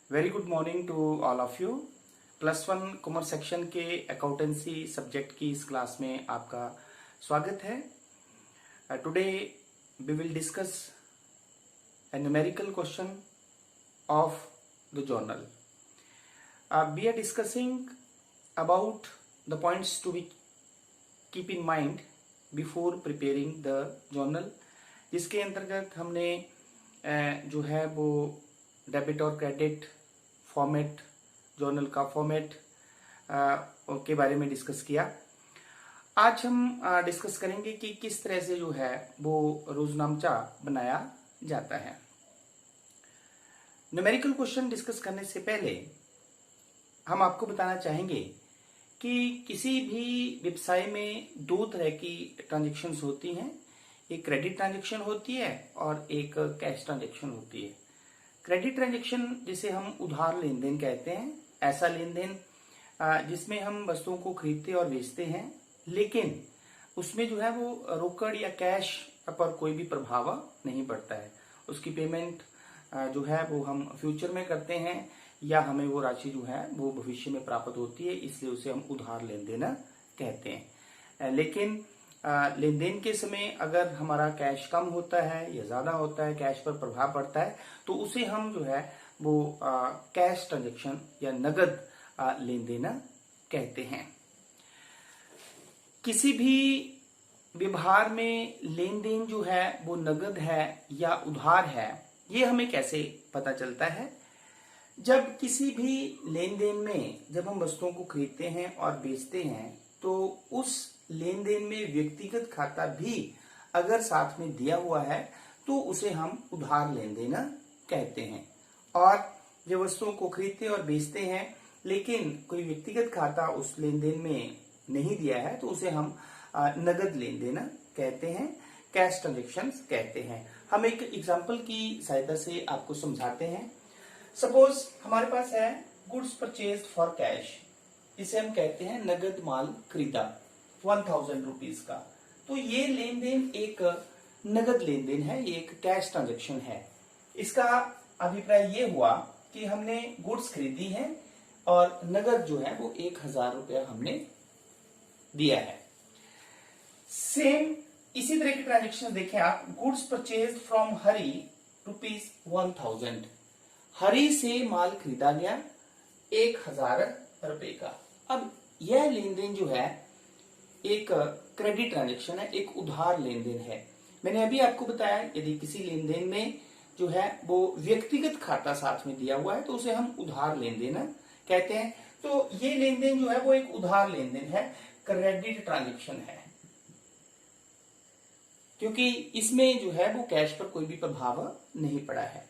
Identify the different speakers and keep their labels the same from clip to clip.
Speaker 1: Very good morning to all of you. +1 commerce section के accountancy subject की इस class में आपका स्वागत है। Today we will discuss a numerical question of the journal. We are discussing about the points to be keep in mind before preparing the journal, जिसके अंतर्गत हमने जो है वो डेबिट और क्रेडिट फॉर्मेट, जर्नल का फॉर्मेट के बारे में डिस्कस किया। आज हम डिस्कस करेंगे कि किस तरह से जो है वो रोजनामचा बनाया जाता है। न्यूमेरिकल क्वेश्चन डिस्कस करने से पहले हम आपको बताना चाहेंगे कि किसी भी व्यवसाय में दो तरह की ट्रांजैक्शंस होती हैं। एक क्रेडिट ट्रांजैक्शन होती है और एक कैश ट्रांजैक्शन होती है। क्रेडिट ट्रांजैक्शन जिसे हम उधार लेन देन कहते हैं, ऐसा लेन देन जिसमें हम वस्तुओं को खरीदते और बेचते हैं, लेकिन उसमें जो है वो रोकड़ या कैश पर कोई भी प्रभाव नहीं पड़ता है। उसकी पेमेंट जो है वो हम फ्यूचर में करते हैं या हमें वो राशि जो है वो भविष्य में प्राप्त होती है, इसलिए उसे हम उधार लेन देन कहते हैं। लेकिन लेन देन के समय अगर हमारा कैश कम होता है या ज्यादा होता है, कैश पर प्रभाव पड़ता है, तो उसे हम जो है वो कैश ट्रांजैक्शन या नगद लेन देन कहते हैं। किसी भी व्यवहार में लेन देन जो है वो नगद है या उधार है, ये हमें कैसे पता चलता है? जब किसी भी लेन देन में जब हम वस्तुओं को खरीदते हैं और बेचते हैं, तो उस लेन देन में व्यक्तिगत खाता भी अगर साथ में दिया हुआ है तो उसे हम उधार लेन देन कहते हैं। और जब वस्तुओं को खरीदते और बेचते हैं लेकिन कोई व्यक्तिगत खाता उस लेन देन में नहीं दिया है, तो उसे हम नगद लेन देन कहते हैं, कैश ट्रांजेक्शन कहते हैं। हम एक एग्जांपल की सहायता से आपको समझाते हैं। सपोज हमारे पास है गुड्स परचेज्ड फॉर कैश, इसे हम कहते हैं नगद माल खरीदा 1000 रुपीज का। तो ये लेन देन एक नगद लेन देन है, ये एक कैश ट्रांजेक्शन है। इसका अभिप्राय ये हुआ कि हमने गुड्स खरीदी है और नगद जो है वो 1000 रुपया हमने दिया है। सेम इसी तरह की ट्रांजेक्शन देखें आप, गुड्स परचेज्ड फ्रॉम हरी ₹1000। हरी से माल खरीदा गया 1000 रुपए का। अब यह लेन देन जो है एक क्रेडिट ट्रांजेक्शन है, एक उधार लेन देन है। मैंने अभी आपको बताया यदि किसी लेन देन में जो है वो व्यक्तिगत खाता साथ में दिया हुआ है तो उसे हम उधार लेन देन कहते हैं। तो ये लेन देन जो है वो एक उधार लेन देन है, क्रेडिट ट्रांजेक्शन है, क्योंकि इसमें जो है वो कैश पर कोई भी प्रभाव नहीं पड़ा है।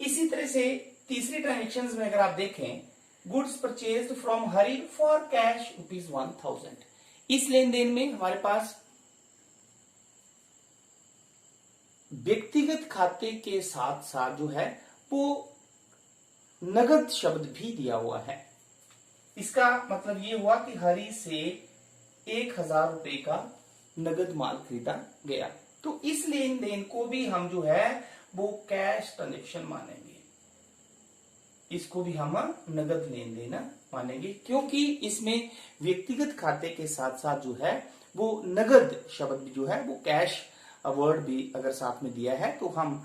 Speaker 1: इसी तरह से तीसरी ट्रांजेक्शन में अगर आप देखें, goods purchased from Hari for cash ₹1000। इस लेन देन में हमारे पास व्यक्तिगत खाते के साथ साथ जो है वो नगद शब्द भी दिया हुआ है। इसका मतलब ये हुआ कि हरी से 1000 रुपए का नगद माल खरीदा गया। तो इस लेन देन को भी हम जो है वो कैश ट्रांजेक्शन मानेंगे, इसको भी हम नगद लेन देन मानेंगे, क्योंकि इसमें व्यक्तिगत खाते के साथ साथ जो है वो नगद शब्द जो है वो कैश वर्ड भी अगर साथ में दिया है, तो हम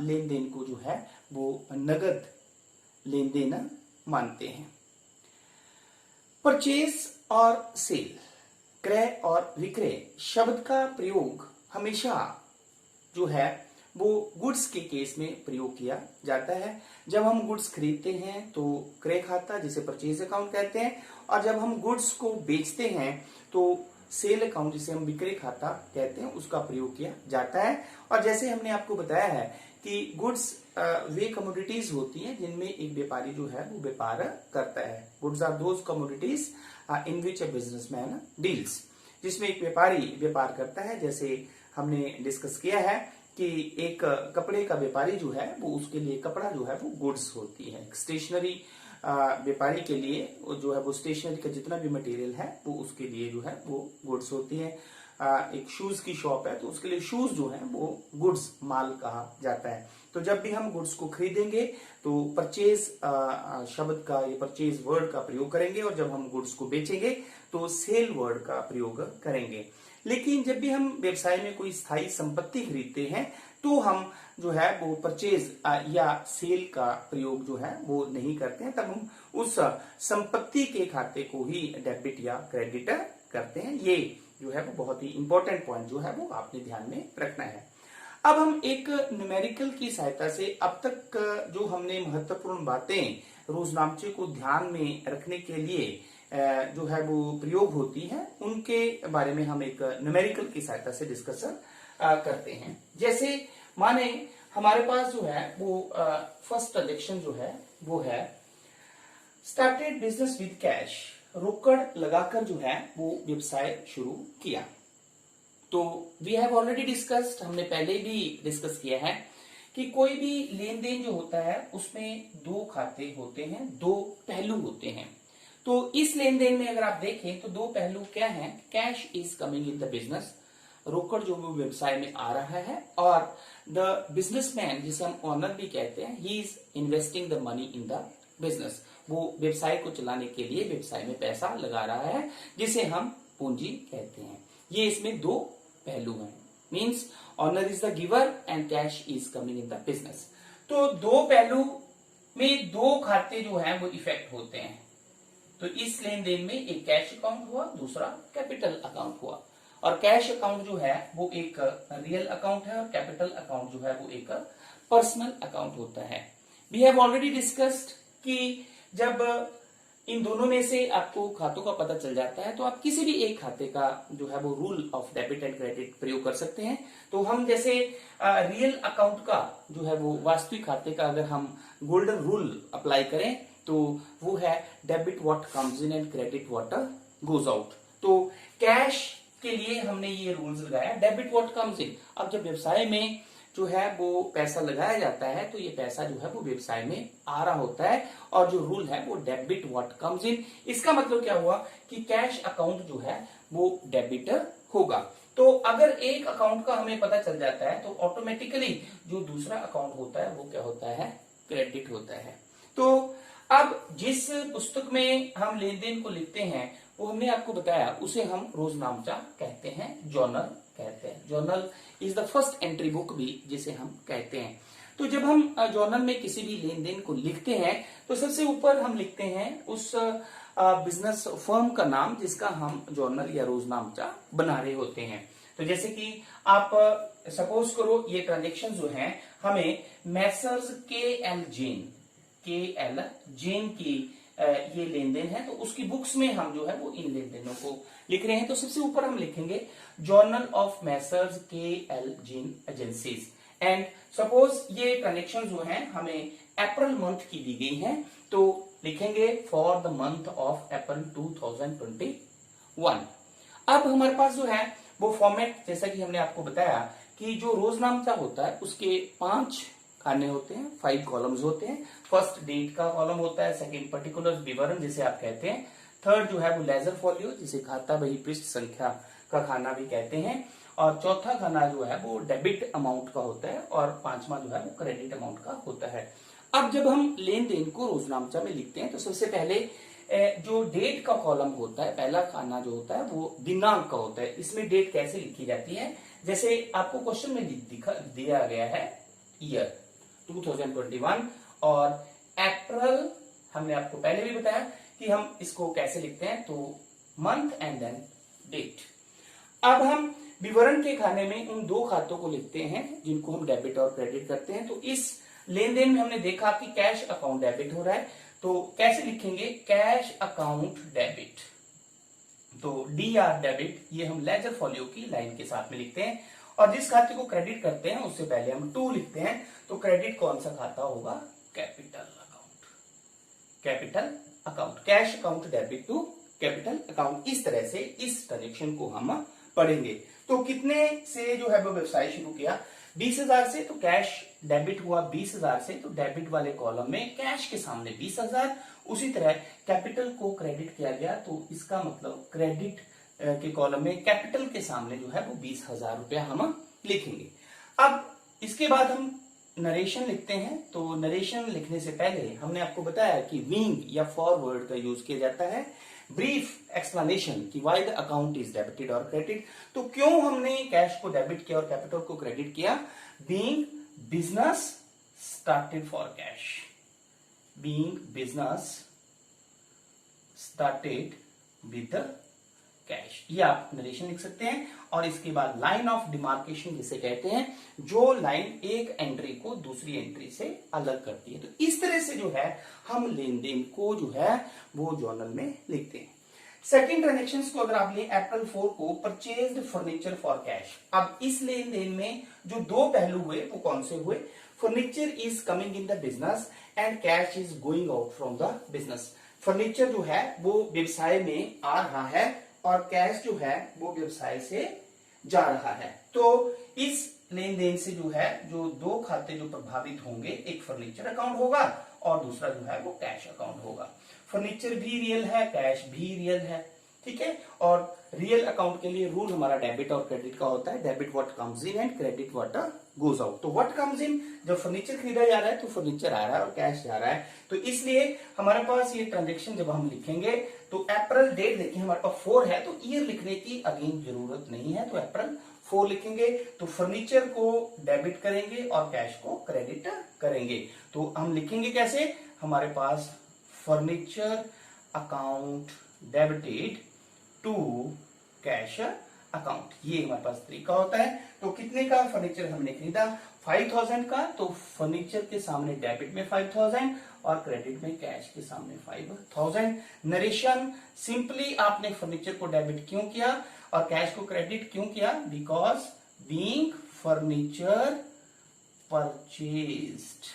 Speaker 1: लेन देन को जो है वो नगद लेन देन मानते हैं। परचेज और सेल, क्रय और विक्रय शब्द का प्रयोग हमेशा जो है वो गुड्स के केस में प्रयोग किया जाता है। जब हम गुड्स खरीदते हैं तो क्रय खाता जिसे परचेज अकाउंट कहते हैं, और जब हम गुड्स को बेचते हैं तो सेल अकाउंट जिसे हम विक्रय खाता कहते हैं उसका प्रयोग किया जाता है। और जैसे हमने आपको बताया है कि गुड्स वे कमोडिटीज होती हैं जिनमें एक व्यापारी जो है वो व्यापार करता है। Goods are those commodities in which a businessman deals, जिसमें एक व्यापारी व्यापार करता है। जैसे हमने डिस्कस किया है कि एक कपड़े का व्यापारी जो है वो उसके लिए कपड़ा जो है वो गुड्स होती है। स्टेशनरी व्यापारी के लिए जो है वो स्टेशनरी का जितना भी मटेरियल है वो उसके लिए जो है वो गुड्स होती है। एक शूज की शॉप है तो उसके लिए शूज जो है वो गुड्स माल कहा जाता है। तो जब भी हम गुड्स को खरीदेंगे तो परचेज शब्द का, ये परचेज वर्ड का प्रयोग करेंगे, और जब हम गुड्स को बेचेंगे तो सेल वर्ड का प्रयोग करेंगे। लेकिन जब भी हम व्यवसाय में कोई स्थायी संपत्ति खरीदते हैं तो हम जो है वो परचेज या सेल का प्रयोग जो है वो नहीं करते हैं, तब हम उस संपत्ति के खाते को ही डेबिट या क्रेडिट करते हैं। ये जो है वो बहुत ही इंपॉर्टेंट पॉइंट जो है वो आपने ध्यान में रखना है। अब हम एक न्यूमेरिकल की सहायता से अब तक जो हमने महत्वपूर्ण बातें रोजनामचे को ध्यान में रखने के लिए जो है वो प्रयोग होती है, उनके बारे में हम एक न्यूमेरिकल की सहायता से डिस्कस करते हैं। जैसे माने हमारे पास जो है वो फर्स्ट ट्रांजेक्शन जो है वो है स्टार्टेड बिजनेस विद कैश, रोकड़ लगाकर जो है वो व्यवसाय शुरू किया। तो वी हैव ऑलरेडी डिस्कस्ड, हमने पहले भी डिस्कस किया है कि कोई भी लेन देन जो होता है उसमें दो खाते होते हैं, दो पहलू होते हैं। तो इस लेन देन में अगर आप देखें तो दो पहलू क्या हैं? Cash is coming in the business, रोकड़ जो वो व्यवसाय में आ रहा है, और द बिजनेसमैन जिसे हम ऑनर भी कहते हैं, he is investing the money in the business, वो व्यवसाय को चलाने के लिए व्यवसाय में पैसा लगा रहा है, जिसे हम पूंजी कहते हैं। ये इसमें दो पहलू हैं, means owner is the giver and cash is coming in the business. तो दो पहलू में दो खाते जो हैं वो इफेक्ट होते हैं। तो इस लेन देन में एक कैश अकाउंट हुआ, दूसरा कैपिटल अकाउंट हुआ, और कैश अकाउंट जो है वो एक रियल अकाउंट है और कैपिटल अकाउंट जो है वो एक पर्सनल अकाउंट होता है। वी हैव ऑलरेडी डिस्कस्ड कि जब इन दोनों में से आपको खातों का पता चल जाता है तो आप किसी भी एक खाते का जो है वो rule of debit and credit प्रयोग कर सकते हैं। तो हम जैसे रियल अकाउंट का जो है वो वास्तविक खाते का अगर हम गोल्डन रूल अप्लाई करें तो वो है debit what comes in and credit what goes out. तो कैश के लिए हमने ये रूल्स लगाया, डेबिट व्हाट कम्स इन। अब जब व्यवसाय में जो है वो पैसा लगाया जाता है तो ये पैसा जो है वो व्यवसाय में आ रहा होता है, और जो रूल है वो डेबिट व्हाट कम्स इन। इसका मतलब क्या हुआ कि कैश अकाउंट जो है वो डेबिट होगा। तो अगर एक अकाउंट का हमें पता चल जाता है तो ऑटोमेटिकली जो दूसरा अकाउंट होता है वो क्या होता है? क्रेडिट होता है। तो अब जिस पुस्तक में हम लेन देन को लिखते हैं वो हमने आपको बताया, उसे हम रोजनामचा कहते हैं, जर्नल कहते हैं। Journal is the first entry book भी जिसे हम कहते हैं। तो जब हम जर्नल में किसी भी लेन देन को लिखते हैं तो सबसे ऊपर हम लिखते हैं उस बिजनेस फर्म का नाम जिसका हम जर्नल या रोजनामचा बना रहे होते हैं। तो जैसे कि आप सपोज करो ये ट्रांजेक्शन जो है हमें मैसर्स के एल जेन की ये लेन देन है, तो उसकी बुक्स में हम जो है वो इन लेन देनों को लिख रहे हैं। तो सबसे ऊपर हम लिखेंगे journal of Messrs K L. Jain agencies, and suppose ये ट्रांजेक्शन जो है हमें अप्रैल मंथ की दी गई है, तो लिखेंगे for the month of April 2021। अब हमारे पास जो है वो फॉर्मेट, जैसा कि हमने आपको बताया कि जो रोजनामचा होता है उसके 5 खाने होते हैं, 5 कॉलम्स होते हैं। फर्स्ट डेट का कॉलम होता है, सेकंड पर्टिकुलर विवरण जिसे आप कहते हैं, थर्ड जो है वो लेजर फॉलियो जिसे खाता बही पृष्ठ संख्या का खाना भी कहते हैं, और चौथा खाना जो है वो डेबिट अमाउंट का होता है, और पांचवा जो है वो क्रेडिट अमाउंट का होता है। अब जब हम लेन देन को रोजनामचा में लिखते हैं तो सबसे पहले जो डेट का कॉलम होता है, पहला खाना जो होता है वो दिनांक का होता है। इसमें डेट कैसे लिखी जाती है? जैसे आपको क्वेश्चन में दिया गया है ईयर 2021 और अप्रैल, हमने आपको पहले भी बताया कि हम इसको कैसे लिखते हैं, तो मंथ एंड देन डेट। अब हम विवरण के खाने में उन दो खातों को लिखते हैं जिनको हम डेबिट और क्रेडिट करते हैं। तो इस लेन देन में हमने देखा कि कैश अकाउंट डेबिट हो रहा है, तो कैसे लिखेंगे? Cash account debit. तो DR डेबिट ये हम लेजर फॉलियो की लाइन के साथ में लिखते हैं, और जिस खाते को क्रेडिट करते हैं उससे पहले हम टू लिखते हैं। तो क्रेडिट कौन सा खाता होगा? Capital account. Capital account, cash account debit to capital account. इस तरह से इस ट्रांजेक्शन को हम पढ़ेंगे। तो कितने से जो है वो व्यवसाय शुरू किया? 20,000 से। तो कैश डेबिट हुआ 20,000 से, तो डेबिट वाले कॉलम में कैश के सामने 20,000। उसी तरह कैपिटल को क्रेडिट किया गया, तो इसका मतलब क्रेडिट के कॉलम में कैपिटल के सामने जो है वो 20,000 रुपया हम लिखेंगे। अब इसके बाद हम नरेशन लिखते हैं तो नरेशन लिखने से पहले हमने आपको बताया कि विंग या फॉरवर्ड का यूज किया जाता है, ब्रीफ एक्सप्लेनेशन कि why the account is debited और क्रेडिट। तो क्यों हमने कैश को डेबिट किया और कैपिटल को क्रेडिट किया? Being business started for cash, being business started with cash, ये आप नरेशन लिख सकते हैं। और इसके बाद लाइन ऑफ डिमार्केशन जिसे कहते हैं, जो लाइन एक एंट्री को दूसरी एंट्री से अलग करती है। तो इस तरह से जो है हम लेन देन को जो है वो जर्नल में लिखते हैं। सेकंड ट्रांजेक्शन को अगर आप लें, अप्रैल 4 को परचेज्ड फर्नीचर फॉर कैश। अब इस लेन देन में जो दो पहलू हुए वो कौन से हुए? Furniture is coming in the business and cash is going out from the business. Furniture जो है वो व्यवसाय में आ रहा है और कैश जो है वो व्यवसाय से जा रहा है। तो इस लेन देन से जो है जो दो खाते जो प्रभावित होंगे, एक फर्नीचर अकाउंट होगा और दूसरा जो है वो कैश अकाउंट होगा। फर्नीचर भी रियल है, कैश भी रियल है, ठीक है। और रियल अकाउंट के लिए रूल हमारा डेबिट और क्रेडिट का होता है, debit what comes in and credit what goes out. तो व्हाट कम्स इन, जब फर्नीचर खरीदा जा रहा है तो फर्नीचर आ रहा है और कैश जा रहा है। तो इसलिए हमारे पास ये ट्रांजेक्शन जब हम लिखेंगे तो अप्रैल डेट देखिए हमारे पास 4 है, तो ईयर लिखने की अगेन जरूरत नहीं है, तो अप्रैल 4 लिखेंगे। तो फर्नीचर को डेबिट करेंगे और कैश को क्रेडिट करेंगे। तो हम लिखेंगे कैसे? हमारे पास furniture account debited to cash account, ये हमारे पास तरीका होता है। तो कितने का फर्नीचर हमने खरीदा? 5000 का। तो फर्नीचर के सामने डेबिट में 5000 और क्रेडिट में कैश के सामने 5000। नरेशन, सिंपली आपने फर्नीचर को डेबिट क्यों किया और कैश को क्रेडिट क्यों किया? Because being furniture purchased,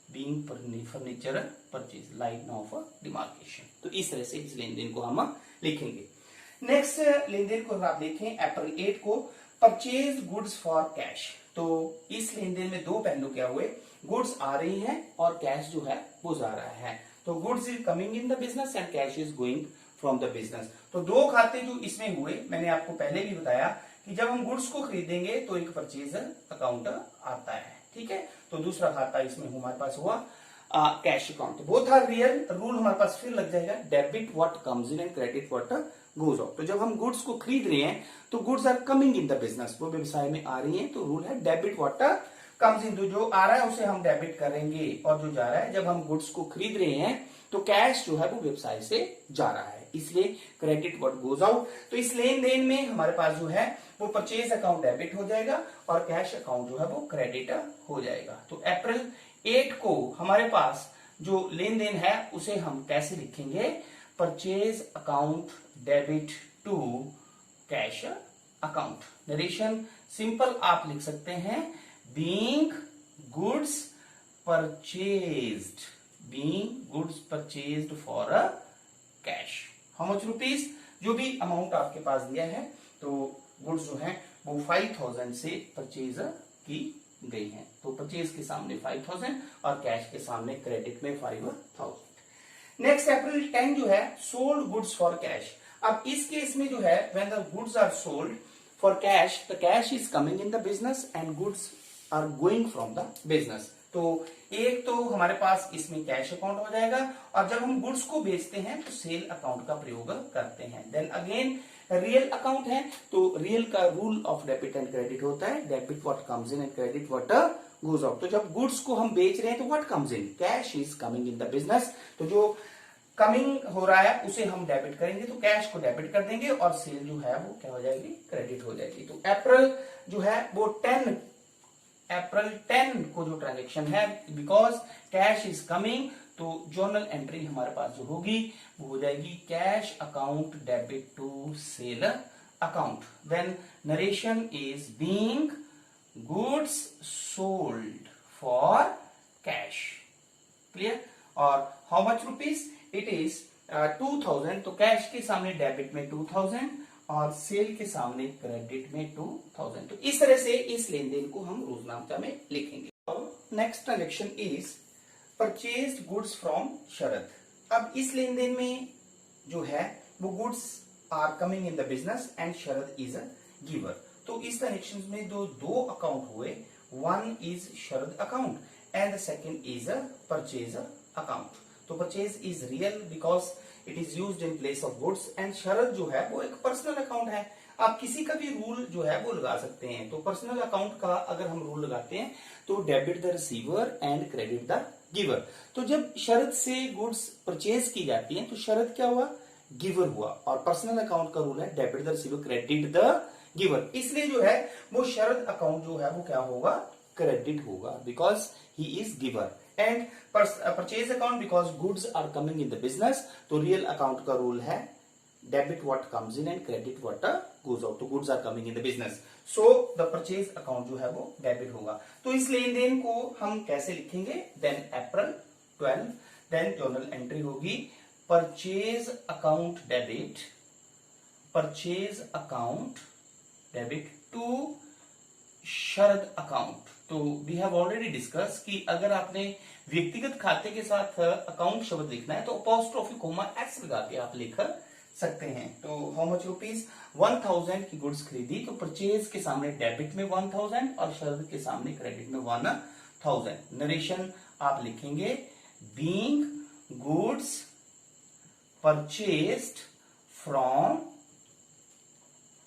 Speaker 1: being furniture purchase, line of demarcation. तो इस तरह से इस लेन देन को हम लिखेंगे। नेक्स्ट लेन देन को आप देखें, अप्रैल 8 को परचेज गुड्स फॉर कैश। तो इस लेन देन में दो पहलू क्या हुए? गुड्स आ रही हैं और कैश जो है वो जा रहा है। तो goods is coming in the business and cash is going from the business. तो दो खाते जो इसमें हुए, मैंने आपको पहले भी बताया कि जब हम गुड्स को खरीदेंगे तो एक परचेज अकाउंट आता है, ठीक है। तो दूसरा खाता इसमें हमारे पास हुआ कैश अकाउंट। वो था रियल। रूल हमारे पास फिर लग जाएगा, debit what comes in and credit what goes out. तो जब हम गुड्स को खरीद रहे हैं तो goods are coming in the business, वो व्यवसाय में आ रही हैं, तो रूल है डेबिट व्हाट कम्स इन। जो आ रहा है उसे हम डेबिट करेंगे और जो जा रहा है, जब हम गुड्स को खरीद रहे हैं तो कैश जो है वो व्यवसाय से जा रहा है, इसलिए क्रेडिट व्हाट गोज आउट। तो इस लेन देन में हमारे पास जो है वो परचेज अकाउंट डेबिट हो जाएगा और कैश अकाउंट जो है वो क्रेडिट हो जाएगा। तो अप्रैल 8 को हमारे पास जो लेन देन है उसे हम कैसे लिखेंगे? Purchase account debit to cash account. Narration simple आप लिख सकते हैं, being goods purchased, being goods purchased for cash. How much rupees, जो भी अमाउंट आपके पास दिया है, तो गुड्स जो है वो 5000 से परचेज की गई है। तो परचेज के सामने 5000 और कैश के सामने क्रेडिट में 5000। नेक्स्ट अप्रैल 10 जो है सोल्ड गुड्स फॉर कैश। अब इस केस में जो है when the goods are sold for cash, the cash is coming in the business and goods are going from the business. तो एक तो हमारे पास इसमें कैश अकाउंट हो जाएगा और जब हम गुड्स को बेचते हैं तो सेल अकाउंट का प्रयोग करते हैं। देन अगेन रियल अकाउंट है, तो रियल का rule of debit and credit होता है, debit what comes in and credit what goes out. तो जब गुड्स को हम बेच रहे हैं तो what comes in, cash is coming in the business. तो जो कमिंग हो रहा है उसे हम डेबिट करेंगे, तो कैश को डेबिट कर देंगे और सेल जो है वो क्या हो जाएगी? क्रेडिट हो जाएगी। तो अप्रैल जो है वो अप्रैल 10 को जो ट्रांजेक्शन है, बिकॉज कैश इज कमिंग, तो जर्नल एंट्री हमारे पास जो होगी वो हो जाएगी cash account debit to sale account. Then narration is being goods sold for cash, clear. और how much rupees, it is 2000। तो कैश के सामने डेबिट में 2000 और सेल के सामने क्रेडिट में 2000। तो इस तरह से इस लेन देन को हम रोजनामचा में लिखेंगे। Next transaction is purchased goods from Sharad. अब इस लेन देन में जो है वो goods are coming in the business and Sharad is a giver. तो इस ट्रांजेक्शन में दो अकाउंट हुए, one is Sharad account and the second is a purchase account. तो purchase is real because it is used in place of goods and Sharad जो है वो एक पर्सनल अकाउंट है. आप किसी का भी रूल जो है वो लगा सकते हैं. तो पर्सनल अकाउंट का अगर हम रूल लगाते हैं तो debit the receiver and credit the giver. तो जब शरद से गुड्स परचेज की जाती हैं तो शरद क्या हुआ, गिवर हुआ. और पर्सनल अकाउंट का रूल है debit the receiver credit the giver. इसलिए जो है वो शरद अकाउंट जो है वो क्या होगा, क्रेडिट होगा because he is giver. And purchase account because goods are coming in the business. तो रियल अकाउंट का रूल है debit what comes in and credit what goes out. तो goods are coming in the business, so the purchase account जो है वो debit होगा. तो इस लेन देन को हम कैसे लिखेंगे, then April 12, then journal entry होगी purchase account debit, purchase account debit to Sharad account. तो वी हैव ऑलरेडी डिस्कस कि अगर आपने व्यक्तिगत खाते के साथ अकाउंट शब्द लिखना है तो अपोस्ट्रोफी कोमा एक्स लगा के आप लिख सकते हैं. तो हाउ मच रुपीज, 1000 की गुड्स खरीदी तो परचेज के सामने डेबिट में 1000 और शरद के सामने क्रेडिट में 1000. नरेशन आप लिखेंगे बीइंग गुड्स परचेज्ड फ्रॉम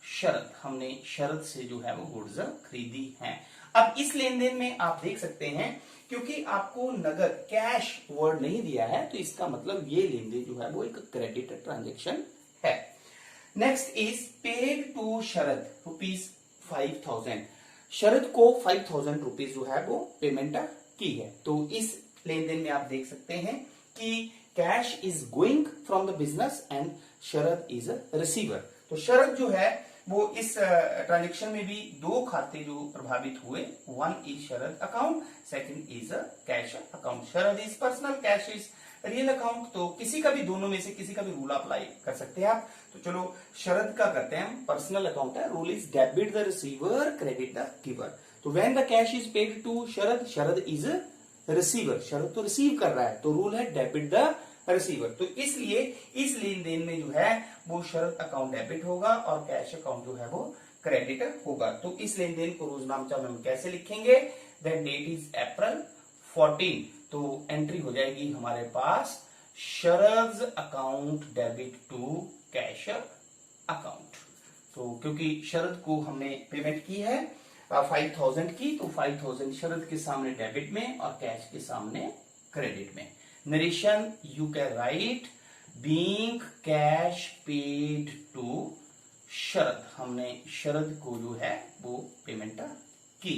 Speaker 1: शरद. हमने शरद से जो है वो गुड्स खरीदी हैं. अब इस लेन देन में आप देख सकते हैं क्योंकि आपको नगद कैश वर्ड नहीं दिया है तो इसका मतलब ये लेन देन जो है वो एक क्रेडिट ट्रांजेक्शन है. नेक्स्ट इज पेड टू शरद ₹5000. शरद को 5000 रुपीज जो है वो पेमेंट की है. तो इस लेन देन में आप देख सकते हैं कि cash is going from the business and Sharad is a receiver. तो शरद जो है वो इस ट्रांजेक्शन में भी दो खाते जो प्रभावित हुए, one is Sharad account, second is a cash account. Sharad is personal, cash is real account. तो किसी का भी, दोनों में से किसी का भी रूल अप्लाई कर सकते हैं आप. तो चलो शरद का करते हैं, पर्सनल अकाउंट है, rule is debit the receiver credit the giver. तो when the cash is paid to Sharad, Sharad is receiver, Sharad तो रिसीव कर रहा है तो रूल है डेबिट द रिसीवर. तो इसलिए इस लेन देन में जो है वो शरद अकाउंट डेबिट होगा और कैश अकाउंट जो है वो क्रेडिट होगा. तो इस लेन देन को रोजनामचा में हम कैसे लिखेंगे, देन डेट इज अप्रैल 14. तो एंट्री हो जाएगी हमारे पास Sharad account debit to cash account. तो क्योंकि शरद को हमने पेमेंट की है 5000 की, तो 5000 शरद के सामने डेबिट में और कैश के सामने क्रेडिट में. Narration you can write being cash paid to Sharad. हमने शरद को जो है वो पेमेंट की.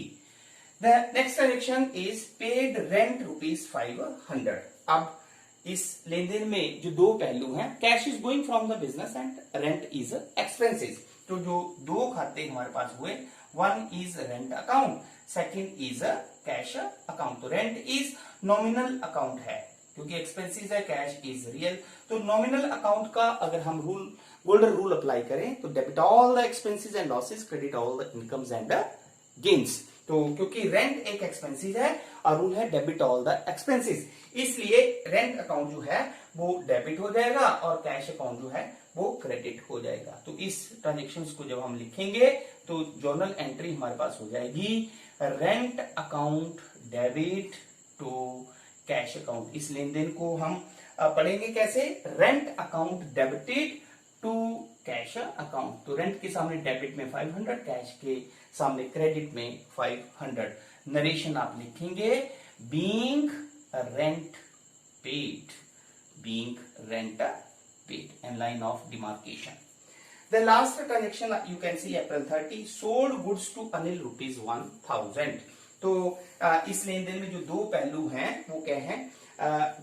Speaker 1: The next transaction is paid rent ₹500. अब इस लेन देन में जो दो पहलू हैं, cash is going from the business and rent is expenses. तो जो दो खाते हमारे पास हुए, one is rent account, second is a cash account. तो रेंट इज नॉमिनल अकाउंट है क्योंकि एक्सपेंसेस है, कैश इज रियल. तो नॉमिनल अकाउंट का अगर हम रूल, गोल्डन रूल अप्लाई करें तो debit all the expenses and losses, credit all the incomes and gains. तो क्योंकि रेंट एक एक्सपेंसेस है और रूल है डेबिट ऑल द एक्सपेंसेस, इसलिए रेंट अकाउंट जो है वो डेबिट हो जाएगा और कैश अकाउंट जो है वो क्रेडिट हो जाएगा. तो इस ट्रांजेक्शन को जब हम लिखेंगे तो जर्नल एंट्री हमारे पास हो जाएगी rent account debit to cash account. इस लेन देन को हम पढ़ेंगे कैसे, rent account debited to cash account. तो रेंट के सामने डेबिट में 500, कैश के सामने क्रेडिट में 500. नरेशन आप लिखेंगे being rent paid, being rent paid, and line of demarcation. The last transaction you can see April 30, sold goods to Anil ₹1000. तो इस लेन देन में जो दो पहलू हैं वो क्या हैं,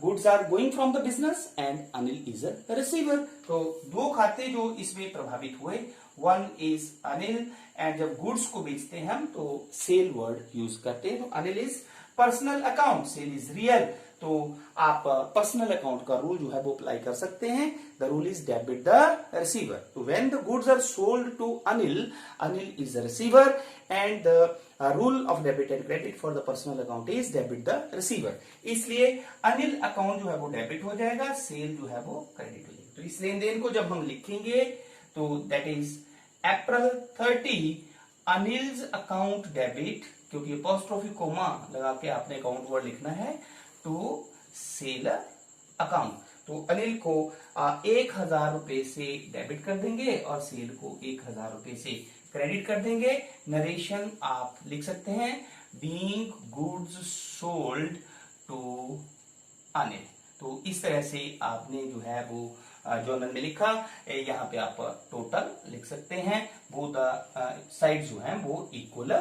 Speaker 1: goods are going from the business and Anil is a receiver. तो दो खाते जो इसमें प्रभावित हुए, वन इज अनिल एंड जब गुड्स को बेचते हैं हम तो सेल वर्ड यूज करते हैं. तो Anil is personal account, sale is real. तो आप पर्सनल अकाउंट का रूल जो है वो अप्लाई कर सकते हैं. The rule is debit the receiver. तो when the goods are sold to Anil, Anil is the receiver and the rule of debit and credit for the personal account is debit the receiver. इसलिए Anil account जो है वो debit हो जाएगा, cell जो है वो क्रेडिट हो जाएगी. तो इस लेन देन को जब हम लिखेंगे तो that is April 30 Anil's account debit, क्योंकि अपोस्ट्रोफी कोमा लगा के आपने अकाउंट वर्ड लिखना है, टू सेल अकाउंट। तो अनिल को 1000 रुपए से डेबिट कर देंगे और सेल को 1000 रुपए से क्रेडिट कर देंगे। नरेशन आप लिख सकते हैं, being goods sold to Anil. तो इस तरह से आपने जो है वो जर्नल में लिखा। यहाँ पे आप टोटल लिख सकते हैं, वो साइड जो है वो इक्वल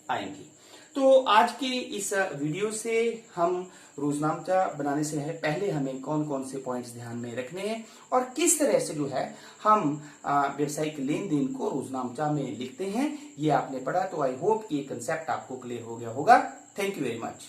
Speaker 1: आएंगी। तो आज के इस वीडियो से हम रोजनामचा बनाने से पहले हमें कौन कौन से पॉइंट्स ध्यान में रखने हैं और किस तरह से जो है हम व्यवसायिक लेन देन को रोजनामचा में लिखते हैं, ये आपने पढ़ा। तो आई होप ये कंसेप्ट आपको क्लियर हो गया होगा। Thank you very much.